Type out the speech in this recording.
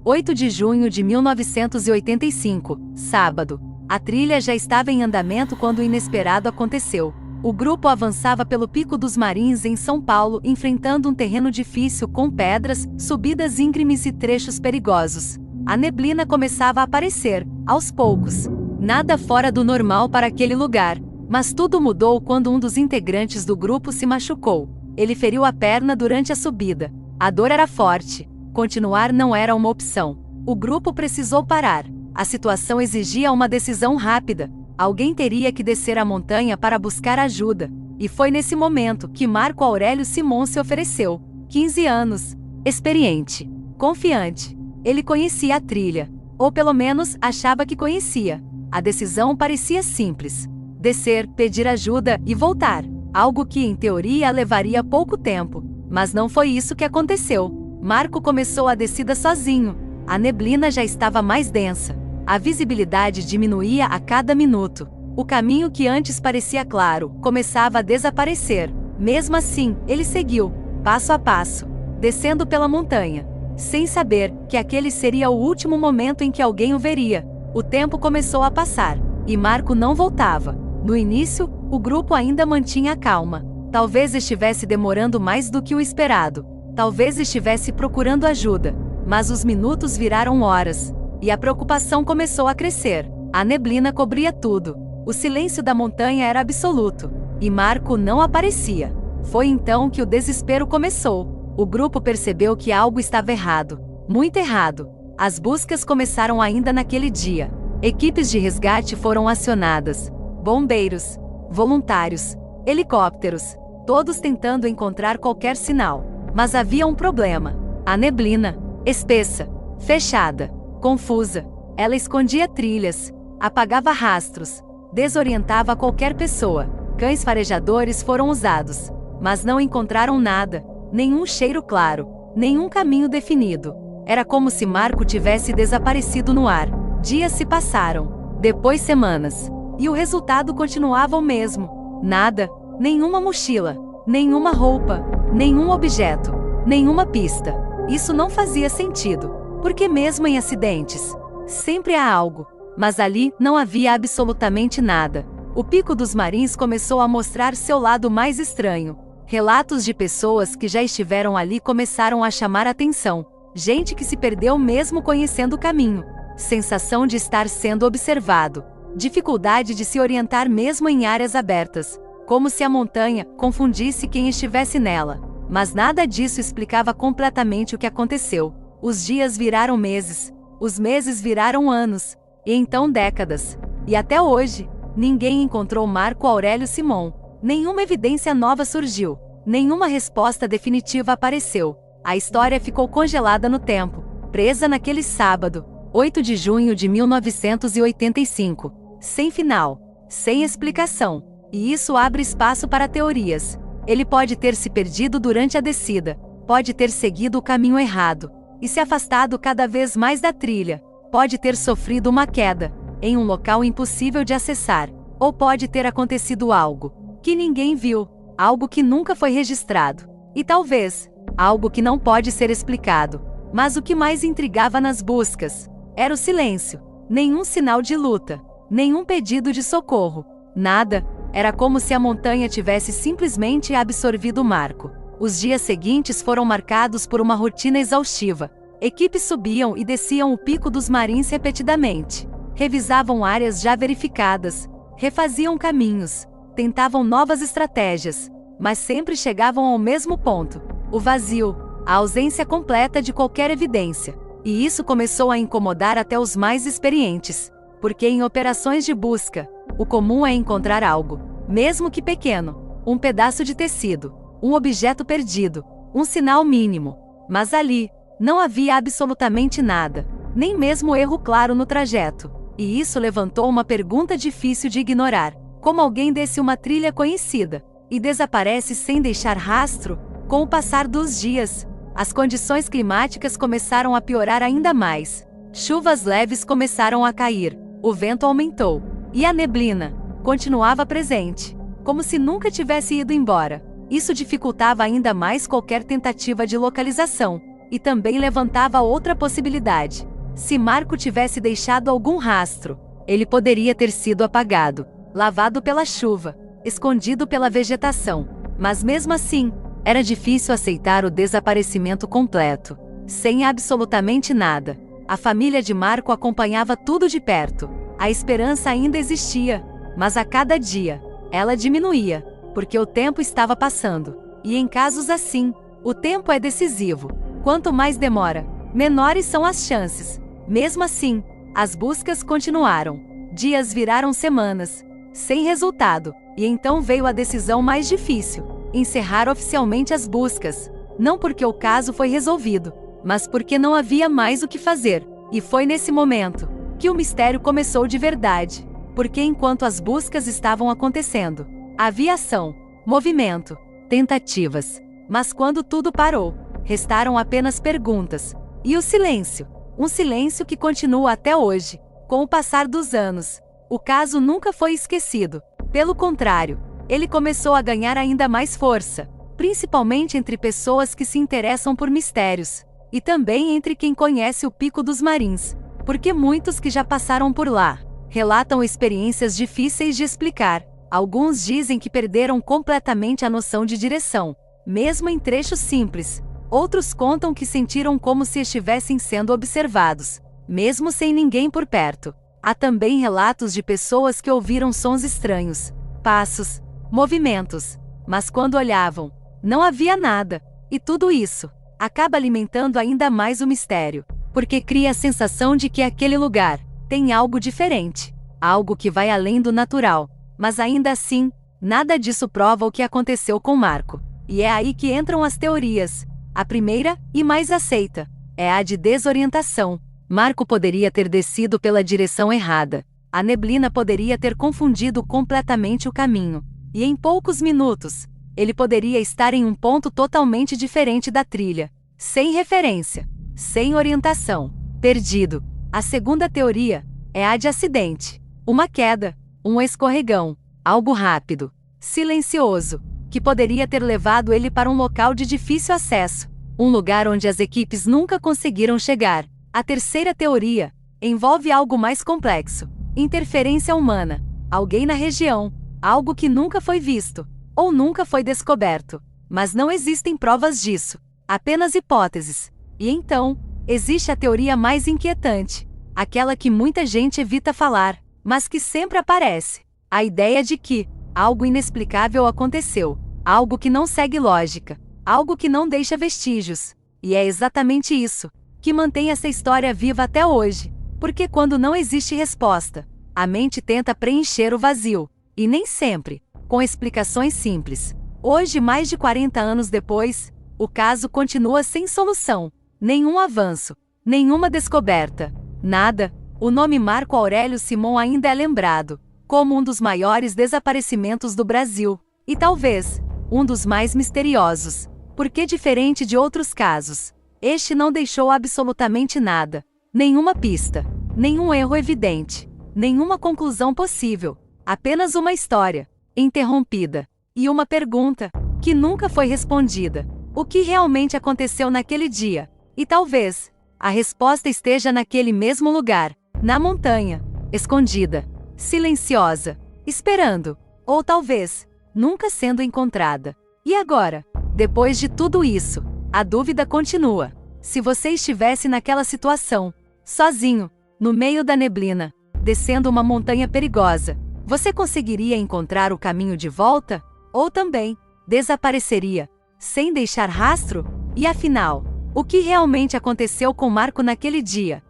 8 de junho de 1985, sábado. A trilha já estava em andamento quando o inesperado aconteceu. O grupo avançava pelo Pico dos Marins em São Paulo, enfrentando um terreno difícil com pedras, subidas íngremes e trechos perigosos. A neblina começava a aparecer, aos poucos. Nada fora do normal para aquele lugar. Mas tudo mudou quando um dos integrantes do grupo se machucou. Ele feriu a perna durante a subida. A dor era forte. Continuar não era uma opção. O grupo precisou parar. A situação exigia uma decisão rápida. Alguém teria que descer a montanha para buscar ajuda. E foi nesse momento que Marco Aurélio Simon se ofereceu. 15 anos. Experiente. Confiante. Ele conhecia a trilha. Ou pelo menos achava que conhecia. A decisão parecia simples. Descer, pedir ajuda e voltar. Algo que, em teoria, levaria pouco tempo. Mas não foi isso que aconteceu. Marco começou a descida sozinho. A neblina já estava mais densa. A visibilidade diminuía a cada minuto. O caminho que antes parecia claro começava a desaparecer. Mesmo assim, ele seguiu, passo a passo, descendo pela montanha, sem saber que aquele seria o último momento em que alguém o veria. O tempo começou a passar, e Marco não voltava. No início, o grupo ainda mantinha a calma. Talvez estivesse demorando mais do que o esperado. Talvez estivesse procurando ajuda. Mas os minutos viraram horas. E a preocupação começou a crescer. A neblina cobria tudo. O silêncio da montanha era absoluto. E Marco não aparecia. Foi então que o desespero começou. O grupo percebeu que algo estava errado. Muito errado. As buscas começaram ainda naquele dia. Equipes de resgate foram acionadas. Bombeiros, voluntários, helicópteros, todos tentando encontrar qualquer sinal. Mas havia um problema. A neblina, espessa, fechada, confusa. Ela escondia trilhas, apagava rastros, desorientava qualquer pessoa. Cães farejadores foram usados, mas não encontraram nada, nenhum cheiro claro, nenhum caminho definido. Era como se Marco tivesse desaparecido no ar. Dias se passaram, depois semanas. E o resultado continuava o mesmo. Nada, nenhuma mochila, nenhuma roupa, nenhum objeto, nenhuma pista. Isso não fazia sentido, porque mesmo em acidentes, sempre há algo. Mas ali não havia absolutamente nada. O Pico dos Marins começou a mostrar seu lado mais estranho. Relatos de pessoas que já estiveram ali começaram a chamar atenção. Gente que se perdeu mesmo conhecendo o caminho. Sensação de estar sendo observado. Dificuldade de se orientar mesmo em áreas abertas, como se a montanha confundisse quem estivesse nela. Mas nada disso explicava completamente o que aconteceu. Os dias viraram meses, os meses viraram anos, e então décadas. E até hoje, ninguém encontrou Marco Aurélio Simon. Nenhuma evidência nova surgiu, nenhuma resposta definitiva apareceu. A história ficou congelada no tempo, presa naquele sábado, 8 de junho de 1985. Sem final, sem explicação. E isso abre espaço para teorias. Ele pode ter se perdido durante a descida, pode ter seguido o caminho errado, e se afastado cada vez mais da trilha, pode ter sofrido uma queda, em um local impossível de acessar, ou pode ter acontecido algo que ninguém viu, algo que nunca foi registrado, e talvez, algo que não pode ser explicado. Mas o que mais intrigava nas buscas era o silêncio. Nenhum sinal de luta. Nenhum pedido de socorro. Nada. Era como se a montanha tivesse simplesmente absorvido Marco. Os dias seguintes foram marcados por uma rotina exaustiva. Equipes subiam e desciam o Pico dos Marins repetidamente. Revisavam áreas já verificadas. Refaziam caminhos. Tentavam novas estratégias. Mas sempre chegavam ao mesmo ponto. O vazio. A ausência completa de qualquer evidência. E isso começou a incomodar até os mais experientes. Porque em operações de busca, o comum é encontrar algo, mesmo que pequeno, um pedaço de tecido, um objeto perdido, um sinal mínimo. Mas ali, não havia absolutamente nada, nem mesmo erro claro no trajeto. E isso levantou uma pergunta difícil de ignorar. Como alguém desce uma trilha conhecida e desaparece sem deixar rastro? Com o passar dos dias, as condições climáticas começaram a piorar ainda mais. Chuvas leves começaram a cair. O vento aumentou, e a neblina continuava presente, como se nunca tivesse ido embora. Isso dificultava ainda mais qualquer tentativa de localização. e também levantava outra possibilidade. Se Marco tivesse deixado algum rastro, ele poderia ter sido apagado, lavado pela chuva, escondido pela vegetação. Mas mesmo assim, era difícil aceitar o desaparecimento completo, sem absolutamente nada. A família de Marco acompanhava tudo de perto. A esperança ainda existia, mas a cada dia, ela diminuía, porque o tempo estava passando. E em casos assim, o tempo é decisivo. Quanto mais demora, menores são as chances. Mesmo assim, as buscas continuaram. Dias viraram semanas, sem resultado, e então veio a decisão mais difícil: encerrar oficialmente as buscas. Não porque o caso foi resolvido, mas porque não havia mais o que fazer. E foi nesse momento que o mistério começou de verdade. Porque enquanto as buscas estavam acontecendo, havia ação, movimento, tentativas. Mas quando tudo parou, restaram apenas perguntas. E o silêncio. Um silêncio que continua até hoje. Com o passar dos anos, o caso nunca foi esquecido. Pelo contrário, ele começou a ganhar ainda mais força, principalmente entre pessoas que se interessam por mistérios, e também entre quem conhece o Pico dos Marins, porque muitos que já passaram por lá relatam experiências difíceis de explicar. Alguns dizem que perderam completamente a noção de direção, mesmo em trechos simples. Outros contam que sentiram como se estivessem sendo observados, mesmo sem ninguém por perto. Há também relatos de pessoas que ouviram sons estranhos, passos, movimentos, mas quando olhavam, não havia nada. E tudo isso acaba alimentando ainda mais o mistério, porque cria a sensação de que aquele lugar tem algo diferente, algo que vai além do natural. Mas ainda assim, nada disso prova o que aconteceu com Marco. E é aí que entram as teorias. A primeira, e mais aceita, é a de desorientação. Marco poderia ter descido pela direção errada. A neblina poderia ter confundido completamente o caminho. E em poucos minutos, ele poderia estar em um ponto totalmente diferente da trilha. Sem referência, sem orientação, perdido. A segunda teoria é a de acidente. Uma queda, um escorregão, algo rápido, silencioso, que poderia ter levado ele para um local de difícil acesso, um lugar onde as equipes nunca conseguiram chegar. A terceira teoria envolve algo mais complexo: interferência humana, alguém na região, algo que nunca foi visto, ou nunca foi descoberto. Mas não existem provas disso, apenas hipóteses. E então, existe a teoria mais inquietante, aquela que muita gente evita falar, mas que sempre aparece: a ideia de que algo inexplicável aconteceu, algo que não segue lógica, algo que não deixa vestígios. E é exatamente isso que mantém essa história viva até hoje, porque quando não existe resposta, a mente tenta preencher o vazio, e nem sempre com explicações simples. Hoje, mais de 40 anos depois, o caso continua sem solução, nenhum avanço, nenhuma descoberta, nada. O nome Marco Aurélio Simon ainda é lembrado como um dos maiores desaparecimentos do Brasil, e talvez um dos mais misteriosos, porque diferente de outros casos, este não deixou absolutamente nada, nenhuma pista, nenhum erro evidente, nenhuma conclusão possível, apenas uma história interrompida e uma pergunta que nunca foi respondida: o que realmente aconteceu naquele dia? E talvez a resposta esteja naquele mesmo lugar, na montanha, escondida, silenciosa, esperando, ou talvez nunca sendo encontrada. E agora, depois de tudo isso, a dúvida continua. Se você estivesse naquela situação, sozinho, no meio da neblina, descendo uma montanha perigosa, você conseguiria encontrar o caminho de volta? Ou também desapareceria, sem deixar rastro? E afinal, o que realmente aconteceu com Marco naquele dia?